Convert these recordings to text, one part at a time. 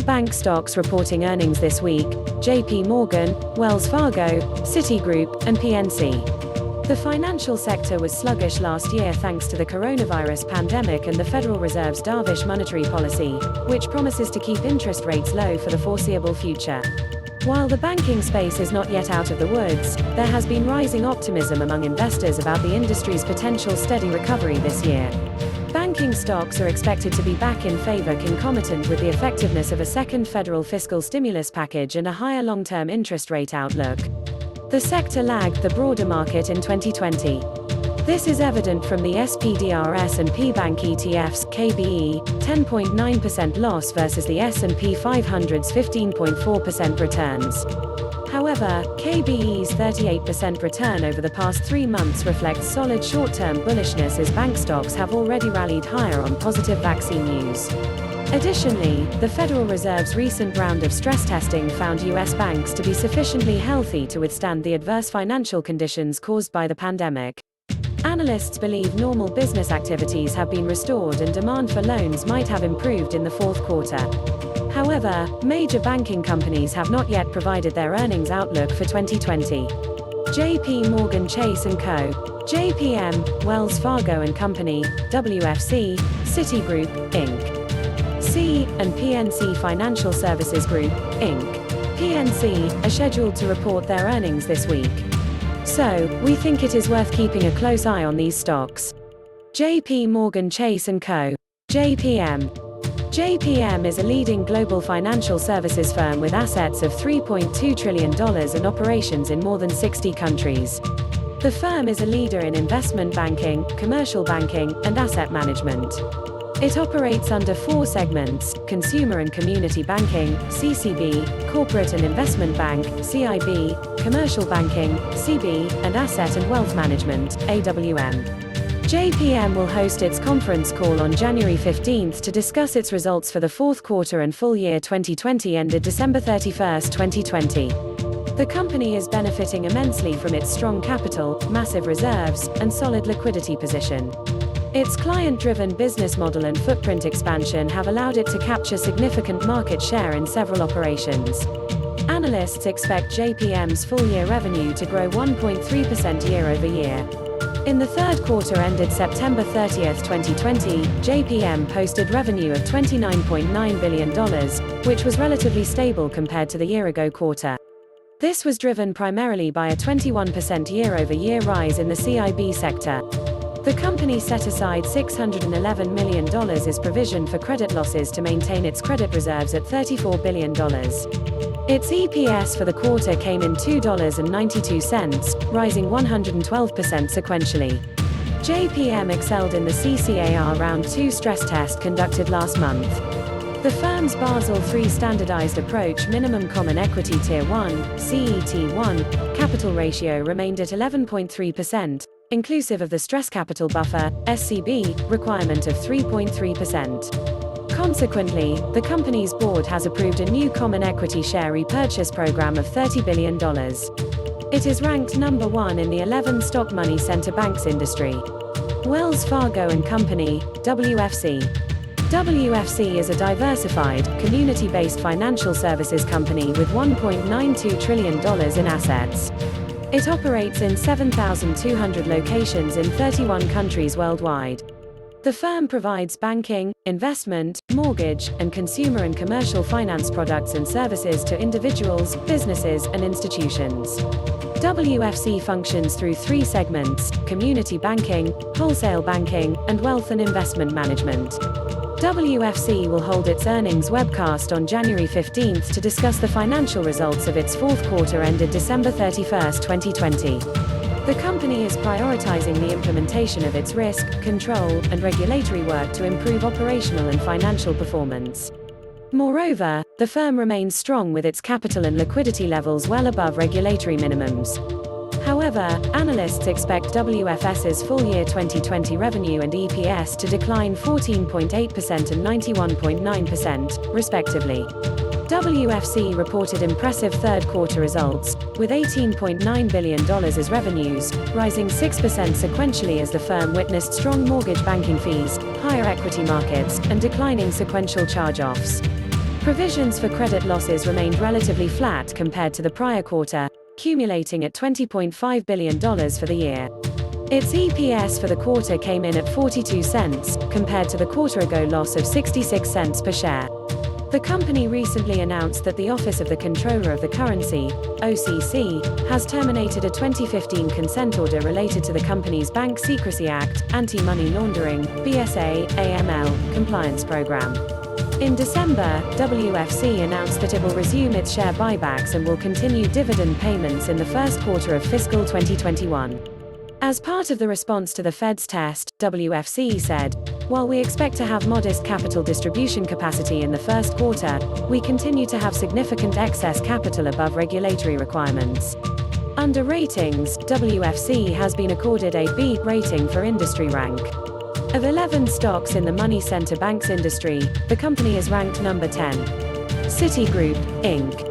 More bank stocks reporting earnings this week: JP Morgan, Wells Fargo, Citigroup, and PNC. The financial sector was sluggish last year thanks to the coronavirus pandemic and the Federal Reserve's dovish monetary policy, which promises to keep interest rates low for the foreseeable future. While the banking space is not yet out of the woods, there has been rising optimism among investors about the industry's potential steady recovery this year. Banking stocks are expected to be back in favor concomitant with the effectiveness of a second federal fiscal stimulus package and a higher long-term interest rate outlook. The sector lagged the broader market in 2020. This is evident from the SPDR S&P Bank ETF's KBE 10.9% loss versus the S&P 500's 15.4% returns. However, KBE's 38% return over the past 3 months reflects solid short-term bullishness as bank stocks have already rallied higher on positive vaccine news. Additionally, the Federal Reserve's recent round of stress testing found U.S. banks to be sufficiently healthy to withstand the adverse financial conditions caused by the pandemic. Analysts believe normal business activities have been restored and demand for loans might have improved in the fourth quarter. However, major banking companies have not yet provided their earnings outlook for 2020. JP Morgan Chase & Co., JPM, Wells Fargo & Company, WFC, Citigroup, Inc. C, and PNC Financial Services Group, Inc. PNC, are scheduled to report their earnings this week. So, we think it is worth keeping a close eye on these stocks. JP Morgan Chase & Co., JPM. JPM is a leading global financial services firm with assets of $3.2 trillion and operations in more than 60 countries. The firm is a leader in investment banking, commercial banking, and asset management. It operates under 4 segments: Consumer and Community Banking, CCB, Corporate and Investment Bank, CIB, Commercial Banking, CB, and Asset and Wealth Management, AWM. JPM will host its conference call on January 15 to discuss its results for the fourth quarter and full year 2020 ended December 31, 2020. The company is benefiting immensely from its strong capital, massive reserves, and solid liquidity position. Its client-driven business model and footprint expansion have allowed it to capture significant market share in several operations. Analysts expect JPM's full-year revenue to grow 1.3% year-over-year. In the third quarter ended September 30, 2020, JPM posted revenue of $29.9 billion, which was relatively stable compared to the year-ago quarter. This was driven primarily by a 21% year-over-year rise in the CIB sector. The company set aside $611 million as provision for credit losses to maintain its credit reserves at $34 billion. Its EPS for the quarter came in $2.92, rising 112% sequentially. JPM excelled in the CCAR Round 2 stress test conducted last month. The firm's Basel III standardized approach minimum common equity tier 1, CET1, capital ratio remained at 11.3%. Inclusive of the stress capital buffer, SCB, requirement of 3.3%. Consequently, the company's board has approved a new common equity share repurchase program of $30 billion. It is ranked number 1 in the 11 stock money center banks industry. Wells Fargo & Company, WFC. WFC is a diversified, community-based financial services company with $1.92 trillion in assets. It operates in 7,200 locations in 31 countries worldwide. The firm provides banking, investment, mortgage, and consumer and commercial finance products and services to individuals, businesses, and institutions. WFC functions through 3 segments: community banking, wholesale banking, and wealth and investment management. WFC will hold its earnings webcast on January 15 to discuss the financial results of its fourth quarter ended December 31, 2020. The company is prioritizing the implementation of its risk, control, and regulatory work to improve operational and financial performance. Moreover, the firm remains strong with its capital and liquidity levels well above regulatory minimums. However, analysts expect WFS's full-year 2020 revenue and EPS to decline 14.8% and 91.9%, respectively. WFC reported impressive third-quarter results, with $18.9 billion as revenues, rising 6% sequentially as the firm witnessed strong mortgage banking fees, higher equity markets, and declining sequential charge-offs. Provisions for credit losses remained relatively flat compared to the prior quarter, accumulating at $20.5 billion for the year. Its EPS for the quarter came in at 42 cents, compared to the quarter-ago loss of 66 cents per share. The company recently announced that the Office of the Comptroller of the Currency, OCC, has terminated a 2015 consent order related to the company's Bank Secrecy Act, Anti-Money Laundering, BSA/AML, compliance program. In December, WFC announced that it will resume its share buybacks and will continue dividend payments in the first quarter of fiscal 2021. As part of the response to the Fed's test, WFC said, "While we expect to have modest capital distribution capacity in the first quarter, we continue to have significant excess capital above regulatory requirements." Under ratings, WFC has been accorded a B rating for industry rank. Of 11 stocks in the money center banks industry, the company is ranked number 10. Citigroup, Inc.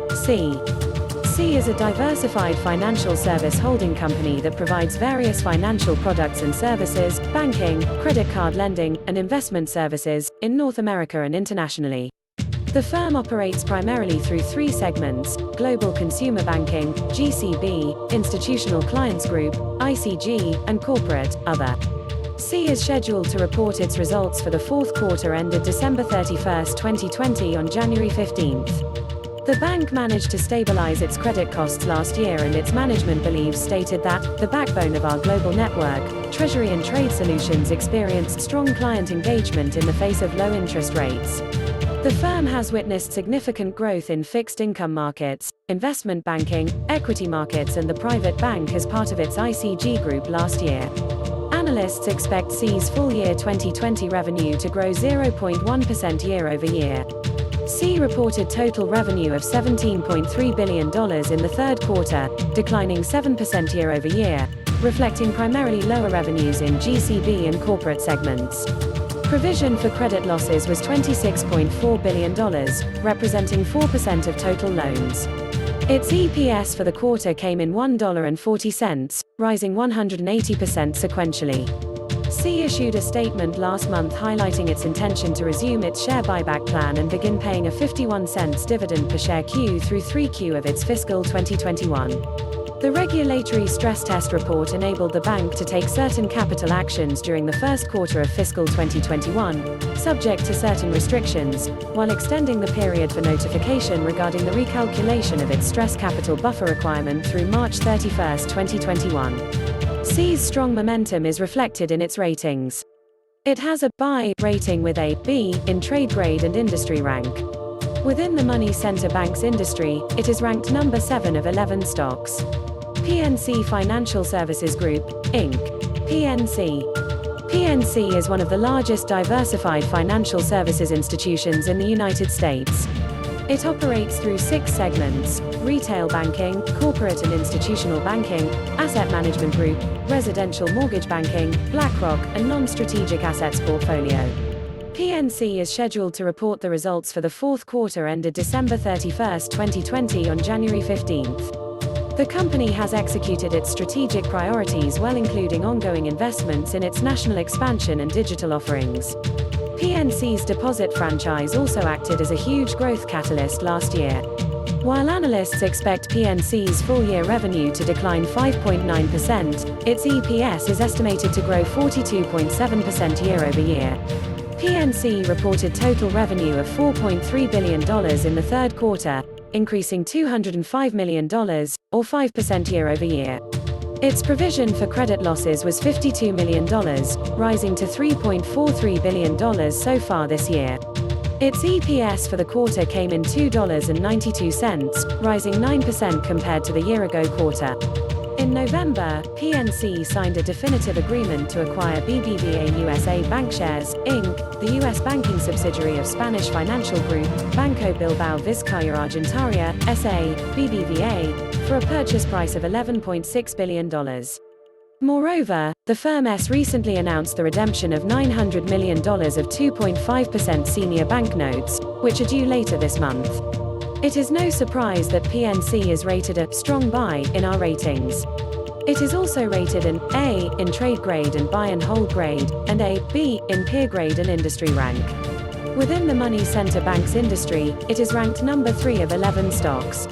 C is a diversified financial service holding company that provides various financial products and services, banking, credit card lending, and investment services, in North America and internationally. The firm operates primarily through three segments: Global Consumer Banking, GCB, Institutional Clients Group, ICG, and Corporate, Other. C is scheduled to report its results for the fourth quarter ended December 31, 2020 on January 15. The bank managed to stabilize its credit costs last year, and its management believes stated that, "The backbone of our global network, Treasury and Trade Solutions experienced strong client engagement in the face of low interest rates." The firm has witnessed significant growth in fixed income markets, investment banking, equity markets and the private bank as part of its ICG group last year. Analysts expect C's full year 2020 revenue to grow 0.1% year-over-year. C reported total revenue of $17.3 billion in the third quarter, declining 7% year-over-year, reflecting primarily lower revenues in GCB and corporate segments. Provision for credit losses was $26.4 billion, representing 4% of total loans. Its EPS for the quarter came in $1.40, rising 180% sequentially. C issued a statement last month highlighting its intention to resume its share buyback plan and begin paying a 51 cents dividend per share Q through 3Q of its fiscal 2021. The regulatory stress test report enabled the bank to take certain capital actions during the first quarter of fiscal 2021, subject to certain restrictions, while extending the period for notification regarding the recalculation of its stress capital buffer requirement through March 31, 2021. C's strong momentum is reflected in its ratings. It has a buy rating with a B in trade grade and industry rank. Within the money center banks industry, it is ranked number 7 of 11 stocks. PNC Financial Services Group, Inc. PNC is one of the largest diversified financial services institutions in the United States. It operates through 6 segments: retail banking, corporate and institutional banking, asset management group, residential mortgage banking, BlackRock, and non-strategic assets portfolio. PNC is scheduled to report the results for the fourth quarter ended December 31, 2020 on January 15. The company has executed its strategic priorities well, including ongoing investments in its national expansion and digital offerings. PNC's deposit franchise also acted as a huge growth catalyst last year. While analysts expect PNC's full-year revenue to decline 5.9%, its EPS is estimated to grow 42.7% year-over-year. PNC reported total revenue of $4.3 billion in the third quarter, increasing $205 million, or 5% year-over-year. Its provision for credit losses was $52 million, rising to $3.43 billion so far this year. Its EPS for the quarter came in $2.92, rising 9% compared to the year-ago quarter. In November, PNC signed a definitive agreement to acquire BBVA USA Bancshares, Inc., the U.S. banking subsidiary of Spanish financial group, Banco Bilbao Vizcaya Argentaria, S.A., BBVA, for a purchase price of $11.6 billion. Moreover, the firm recently announced the redemption of $900 million of 2.5% senior banknotes, which are due later this month. It is no surprise that PNC is rated a strong buy in our ratings. It is also rated an A in trade grade and buy and hold grade, and a B in peer grade and industry rank. Within the money center banks industry, it is ranked number 3 of 11 stocks.